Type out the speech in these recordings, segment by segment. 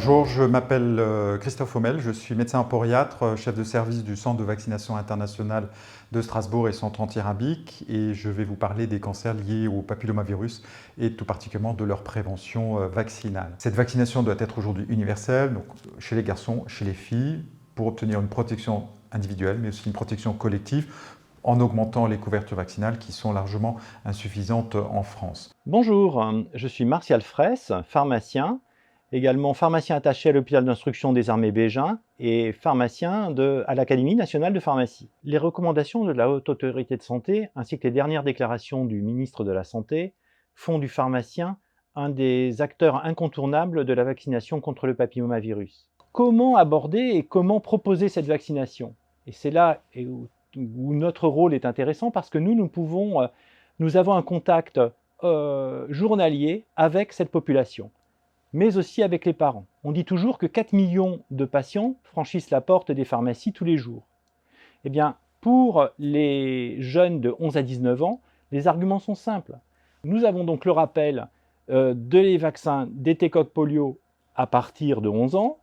Bonjour, je m'appelle Christophe Hommel, je suis médecin emporiatre, chef de service du Centre de vaccination international de Strasbourg et Centre anti-rabique, et je vais vous parler des cancers liés au papillomavirus et tout particulièrement de leur prévention vaccinale. Cette vaccination doit être aujourd'hui universelle, donc chez les garçons, chez les filles, pour obtenir une protection individuelle, mais aussi une protection collective, en augmentant les couvertures vaccinales qui sont largement insuffisantes en France. Bonjour, je suis Martial Fraisse, pharmacien, également pharmacien attaché à l'hôpital d'instruction des armées Bégin et pharmacien à l'Académie nationale de pharmacie. Les recommandations de la Haute Autorité de Santé ainsi que les dernières déclarations du ministre de la Santé font du pharmacien un des acteurs incontournables de la vaccination contre le papillomavirus. Comment aborder et comment proposer cette vaccination? Et c'est là où notre rôle est intéressant parce que nous avons un contact journalier avec cette population, mais aussi avec les parents. On dit toujours que 4 millions de patients franchissent la porte des pharmacies tous les jours. Eh bien, pour les jeunes de 11 à 19 ans, les arguments sont simples. Nous avons donc le rappel des vaccins d'étécoque polio à partir de 11 ans,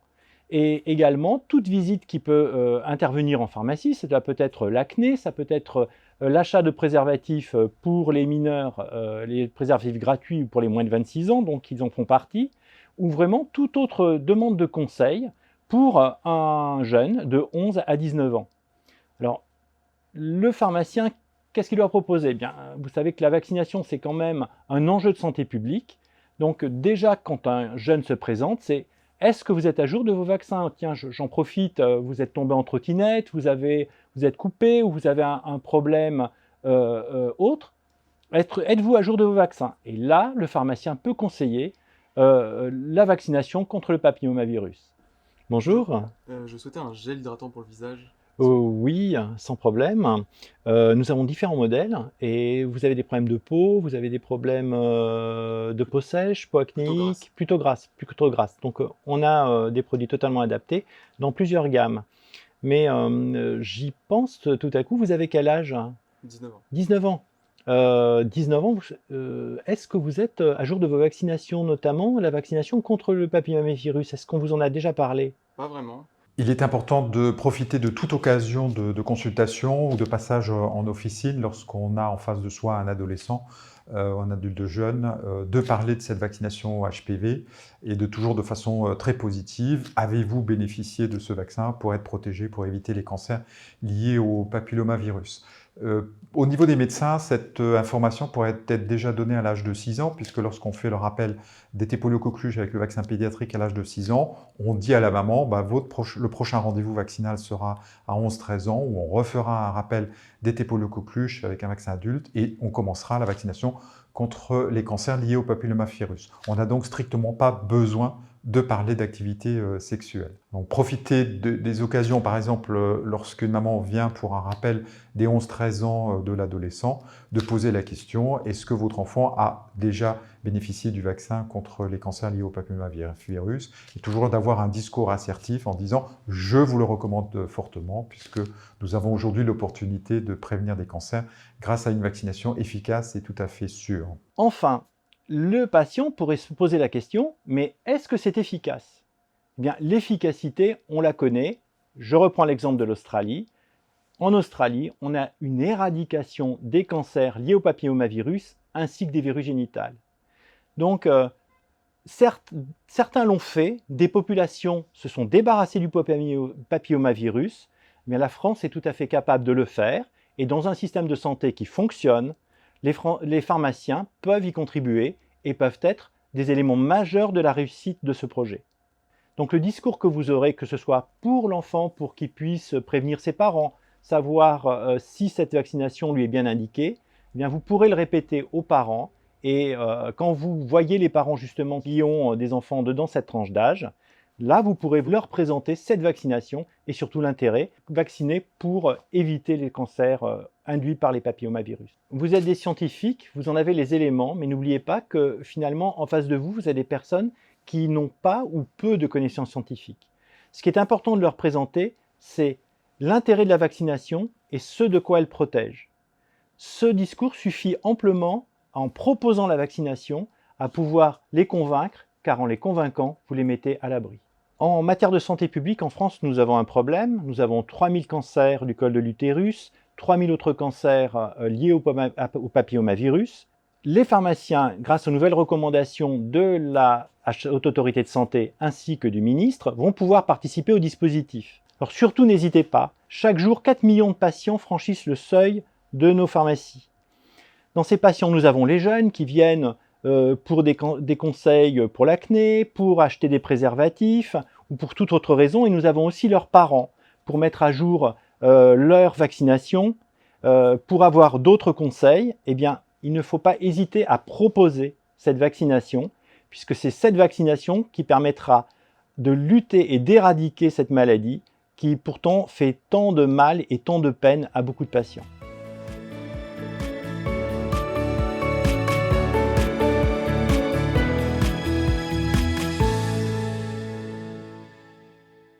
et également toute visite qui peut intervenir en pharmacie. Cela peut être l'acné, ça peut être l'achat de préservatifs pour les mineurs, les préservatifs gratuits pour les moins de 26 ans, donc ils en font partie, ou vraiment toute autre demande de conseil pour un jeune de 11 à 19 ans. Alors, le pharmacien, qu'est-ce qu'il doit proposer? Eh bien, vous savez que la vaccination, c'est quand même un enjeu de santé publique. Donc déjà, quand un jeune se présente, c'est: est-ce que vous êtes à jour de vos vaccins? Tiens, j'en profite, vous êtes tombé en trottinette, vous êtes coupé ou vous avez un problème autre. Êtes-vous à jour de vos vaccins? Et là, le pharmacien peut conseiller la vaccination contre le papillomavirus. Bonjour. Je souhaitais un gel hydratant pour le visage. Oui, sans problème. Nous avons différents modèles et vous avez des problèmes de peau, vous avez des problèmes de peau sèche, peau Plutôt grasse. acnéique, plutôt grasse. Donc on a des produits totalement adaptés dans plusieurs gammes. Mais j'y pense tout à coup, vous avez quel âge? 19 ans. 19 ans. 19 ans, est-ce que vous êtes à jour de vos vaccinations, notamment la vaccination contre le papillomavirus? Est-ce qu'on vous en a déjà parlé? Pas vraiment. Il est important de profiter de toute occasion de consultation ou de passage en officine lorsqu'on a en face de soi un adolescent ou un adulte jeune, de parler de cette vaccination HPV et toujours de façon très positive. Avez-vous bénéficié de ce vaccin pour être protégé, pour éviter les cancers liés au papillomavirus? Au niveau des médecins, cette information pourrait être déjà donnée à l'âge de 6 ans, puisque lorsqu'on fait le rappel des tépoliococcluche avec le vaccin pédiatrique à l'âge de 6 ans, on dit à la maman, le prochain rendez-vous vaccinal sera à 11-13 ans, où on refera un rappel des tépoliococcluche avec un vaccin adulte, et on commencera la vaccination contre les cancers liés au papillomavirus. On n'a donc strictement pas besoin de parler d'activité sexuelle. Donc profitez des occasions, par exemple, lorsqu'une maman vient pour un rappel des 11-13 ans de l'adolescent, de poser la question: est-ce que votre enfant a déjà bénéficié du vaccin contre les cancers liés au papillomavirus? Et toujours d'avoir un discours assertif en disant: je vous le recommande fortement, puisque nous avons aujourd'hui l'opportunité de prévenir des cancers grâce à une vaccination efficace et tout à fait sûre. Enfin, le patient pourrait se poser la question, mais est-ce que c'est efficace? Eh bien, l'efficacité, on la connaît. Je reprends l'exemple de l'Australie. En Australie, on a une éradication des cancers liés au papillomavirus ainsi que des virus génitales. Donc, certains l'ont fait, des populations se sont débarrassées du papillomavirus, mais la France est tout à fait capable de le faire, et dans un système de santé qui fonctionne, les pharmaciens peuvent y contribuer et peuvent être des éléments majeurs de la réussite de ce projet. Donc le discours que vous aurez, que ce soit pour l'enfant, pour qu'il puisse prévenir ses parents, savoir si cette vaccination lui est bien indiquée, eh bien vous pourrez le répéter aux parents, et quand vous voyez les parents justement qui ont des enfants dans cette tranche d'âge, là vous pourrez leur présenter cette vaccination et surtout l'intérêt, vacciner pour éviter les cancers induits par les papillomavirus. Vous êtes des scientifiques, vous en avez les éléments, mais n'oubliez pas que finalement en face de vous, vous avez des personnes qui n'ont pas ou peu de connaissances scientifiques. Ce qui est important de leur présenter, c'est l'intérêt de la vaccination et ce de quoi elle protège. Ce discours suffit amplement, en proposant la vaccination, à pouvoir les convaincre, car en les convainquant, vous les mettez à l'abri. En matière de santé publique, en France, nous avons un problème. Nous avons 3000 cancers du col de l'utérus, 3000 autres cancers liés au papillomavirus. Les pharmaciens, grâce aux nouvelles recommandations de la Haute Autorité de Santé ainsi que du ministre, vont pouvoir participer au dispositif. Alors surtout, n'hésitez pas. Chaque jour, 4 millions de patients franchissent le seuil de nos pharmacies. Dans ces patients, nous avons les jeunes qui viennent pour des conseils pour l'acné, pour acheter des préservatifs ou pour toute autre raison. Et nous avons aussi leurs parents pour mettre à jour leur vaccination, pour avoir d'autres conseils. Eh bien, il ne faut pas hésiter à proposer cette vaccination, puisque c'est cette vaccination qui permettra de lutter et d'éradiquer cette maladie qui pourtant fait tant de mal et tant de peine à beaucoup de patients.